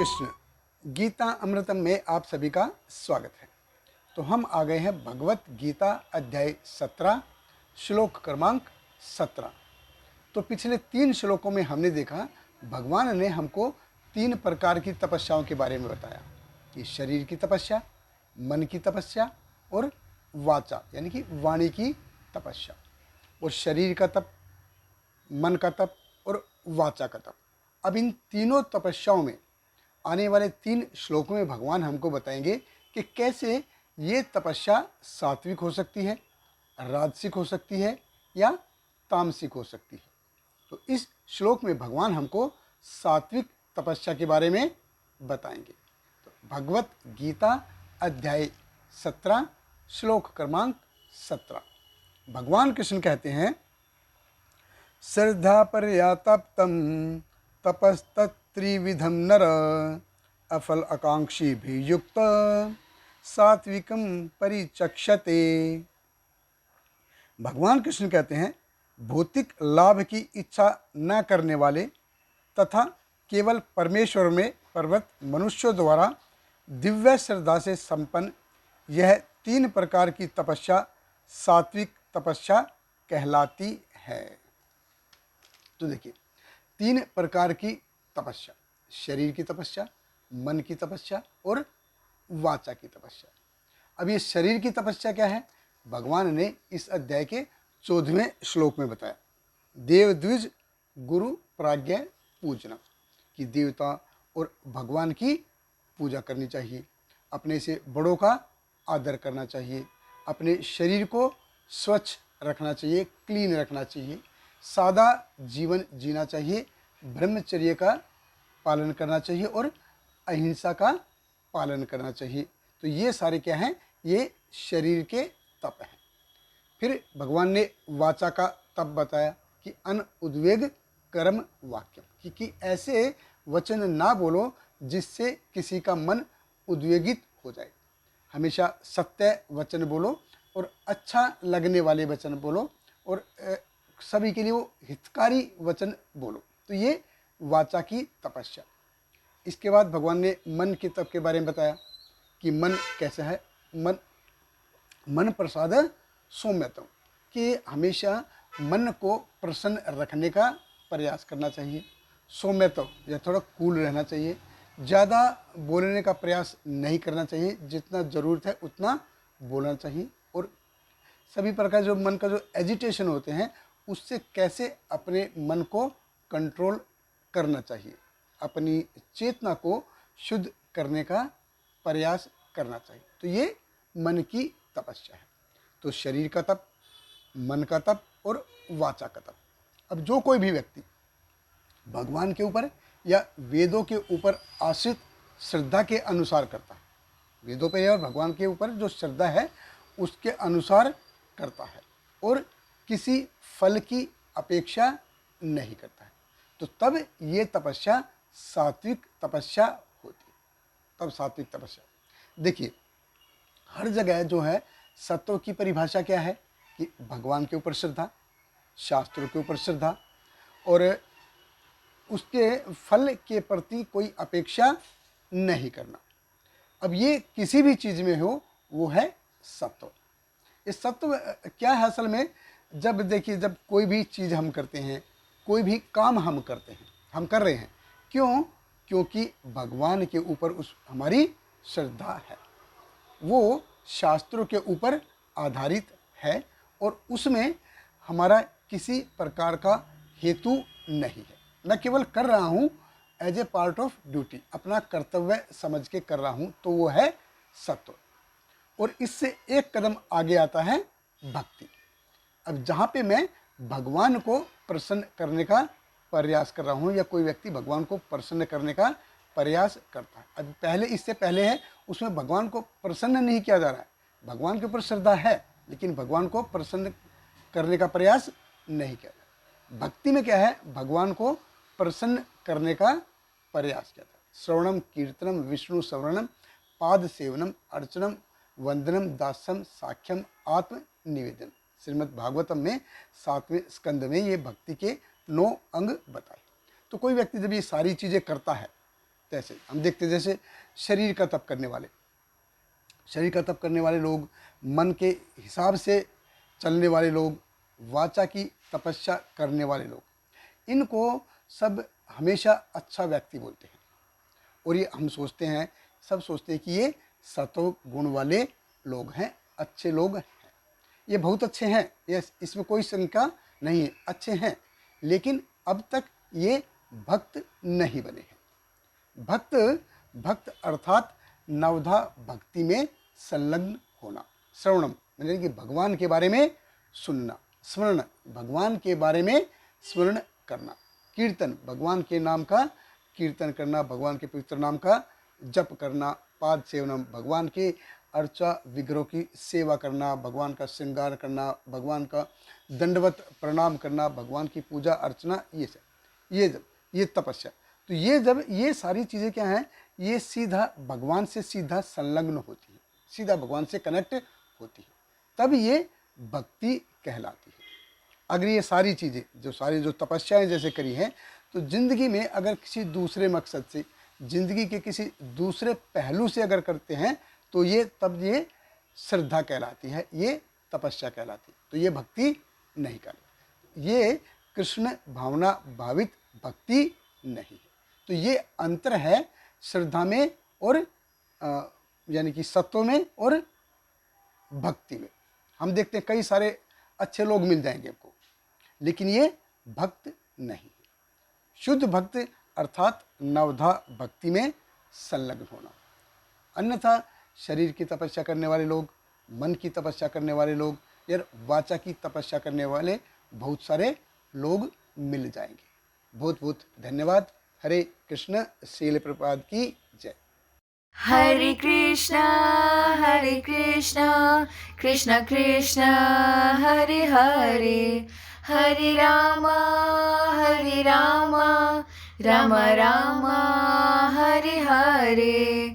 कृष्ण, गीता अमृतम में आप सभी का स्वागत है। तो हम आ गए हैं भगवत गीता अध्याय 17 श्लोक क्रमांक 17। तो पिछले 3 श्लोकों में हमने देखा भगवान ने हमको 3 प्रकार की तपस्याओं के बारे में बताया कि शरीर की तपस्या, मन की तपस्या और वाचा यानी कि वाणी की तपस्या। और शरीर का तप, मन का तप और वाचा का तप। अब इन तीनों तपस्याओं में आने वाले 3 श्लोकों में भगवान हमको बताएंगे कि कैसे ये तपस्या सात्विक हो सकती है, राजसिक हो सकती है या तामसिक हो सकती है। तो इस श्लोक में भगवान हमको सात्विक तपस्या के बारे में बताएंगे। तो भगवत गीता अध्याय 17 श्लोक क्रमांक 17 भगवान कृष्ण कहते हैं, श्रद्धा पर्यातप्तम तपस्तत्त्रिविधम नर अफल आकांक्षी भी युक्त सात्विकम परिचक्षते। भगवान कृष्ण कहते हैं, भौतिक लाभ की इच्छा न करने वाले तथा केवल परमेश्वर में प्रवृत्त मनुष्यों द्वारा दिव्य श्रद्धा से संपन्न यह 3 प्रकार की तपस्या सात्विक तपस्या कहलाती है। तो देखिए, 3 प्रकार की तपस्या, शरीर की तपस्या, मन की तपस्या और वाचा की तपस्या। अब ये शरीर की तपस्या क्या है, भगवान ने इस अध्याय के 14वें श्लोक में बताया। देव द्विज गुरु प्राज्ञ पूजना, कि देवता और भगवान की पूजा करनी चाहिए, अपने से बड़ों का आदर करना चाहिए, अपने शरीर को स्वच्छ रखना चाहिए, क्लीन रखना चाहिए, सादा जीवन जीना चाहिए, ब्रह्मचर्य का पालन करना चाहिए और अहिंसा का पालन करना चाहिए। तो ये सारे क्या हैं, ये शरीर के तप हैं। फिर भगवान ने वाचा का तप बताया कि अनुद्वेग कर्म वाक्य, कि ऐसे वचन ना बोलो जिससे किसी का मन उद्वेगित हो जाए। हमेशा सत्य वचन बोलो और अच्छा लगने वाले वचन बोलो और सभी के लिए वो हितकारी वचन बोलो। तो ये वाचा की तपस्या। इसके बाद भगवान ने मन के तप के बारे में बताया कि मन कैसा है, मन प्रसाद सौम्यतम, कि हमेशा मन को प्रसन्न रखने का प्रयास करना चाहिए। सौम्यतम या थोड़ा कूल रहना चाहिए, ज़्यादा बोलने का प्रयास नहीं करना चाहिए, जितना ज़रूरत है उतना बोलना चाहिए। और सभी प्रकार जो मन का जो एजिटेशन होते हैं उससे कैसे अपने मन को कंट्रोल करना चाहिए, अपनी चेतना को शुद्ध करने का प्रयास करना चाहिए। तो ये मन की तपस्या है। तो शरीर का तप, मन का तप और वाचा का तप। अब जो कोई भी व्यक्ति भगवान के ऊपर या वेदों के ऊपर आश्रित श्रद्धा के अनुसार करता है, वेदों पर या भगवान के ऊपर जो श्रद्धा है उसके अनुसार करता है और किसी फल की अपेक्षा नहीं करता है, तो तब ये तपस्या सात्विक तपस्या होती है। तब सात्विक तपस्या देखिए, हर जगह जो है सत्व की परिभाषा क्या है कि भगवान के ऊपर श्रद्धा, शास्त्रों के ऊपर श्रद्धा और उसके फल के प्रति कोई अपेक्षा नहीं करना। अब ये किसी भी चीज़ में हो वो है सत्व। इस सत्व क्या है असल में, जब देखिए जब कोई भी चीज़ हम करते हैं, कोई भी काम हम करते हैं, हम कर रहे हैं क्यों, क्योंकि भगवान के ऊपर उस हमारी श्रद्धा है, वो शास्त्रों के ऊपर आधारित है और उसमें हमारा किसी प्रकार का हेतु नहीं है। न केवल कर रहा हूँ as a part of duty, अपना कर्तव्य समझ के कर रहा हूँ, तो वो है सत्व। और इससे एक कदम आगे आता है भक्ति। अब जहाँ पे मैं भगवान को प्रसन्न करने का प्रयास कर रहा हूँ या कोई व्यक्ति भगवान को प्रसन्न करने का प्रयास करता है, अब पहले इससे पहले है उसमें भगवान को प्रसन्न नहीं किया जा रहा है, भगवान के ऊपर श्रद्धा है लेकिन भगवान को प्रसन्न करने का प्रयास नहीं किया जा रहा। भक्ति में क्या है, भगवान को प्रसन्न करने का प्रयास किया था। श्रवणम कीर्तनम विष्णु स्मरणम पाद सेवनम अर्चनम वंदनम दास्यम साख्यम आत्म निवेदन। श्रीमद् भागवतम में 7वें स्कंद में ये भक्ति के 9 अंग बताए। तो कोई व्यक्ति जब ये सारी चीज़ें करता है तैसे हम देखते जैसे शरीर का तप करने वाले, शरीर का तप करने वाले लोग, मन के हिसाब से चलने वाले लोग, वाचा की तपस्या करने वाले लोग, इनको सब हमेशा अच्छा व्यक्ति बोलते हैं। और ये हम सोचते हैं, सब सोचते हैं कि ये सत्व गुण वाले लोग हैं, अच्छे लोग हैं। ये बहुत अच्छे हैं, ये इसमें कोई शंका नहीं है, अच्छे हैं, लेकिन अब तक ये भक्त नहीं बने हैं। भक्त भक्त अर्थात नवधा भक्ति में संलग्न होना, श्रवणम मतलब कि भगवान के बारे में सुनना, स्मरण भगवान के बारे में स्मरण करना, कीर्तन भगवान के नाम का कीर्तन करना, भगवान के पवित्र नाम का जप करना, पाद सेवनम भगवान के अर्चा विग्रह की सेवा करना, भगवान का श्रृंगार करना, भगवान का दंडवत प्रणाम करना, भगवान की पूजा अर्चना, ये सब ये तपस्या। तो ये जब ये सारी चीज़ें क्या हैं, ये सीधा भगवान से सीधा संलग्न होती है, सीधा भगवान से कनेक्ट होती है, तब ये भक्ति कहलाती है। अगर ये सारी चीज़ें जो तपस्याएं जैसे करी हैं, तो ज़िंदगी में अगर किसी दूसरे मकसद से, ज़िंदगी के किसी दूसरे पहलू से अगर करते हैं, तो तब ये श्रद्धा कहलाती है, ये तपस्या कहलाती है, तो ये भक्ति नहीं कहलाती, ये कृष्ण भावना भावित भक्ति नहीं है। तो ये अंतर है श्रद्धा में और यानी कि सत्व में और भक्ति में। हम देखते हैं कई सारे अच्छे लोग मिल जाएंगे आपको, लेकिन ये भक्त नहीं है। शुद्ध भक्त अर्थात नवधा भक्ति में संलग्न होना। अन्यथा शरीर की तपस्या करने वाले लोग, मन की तपस्या करने वाले लोग या वाचा की तपस्या करने वाले बहुत सारे लोग मिल जाएंगे। बहुत बहुत धन्यवाद। हरे कृष्ण। श्रील प्रभुपाद की जय। हरे कृष्णा कृष्ण कृष्ण हरे हरे, हरे राम राम राम हरे हरे।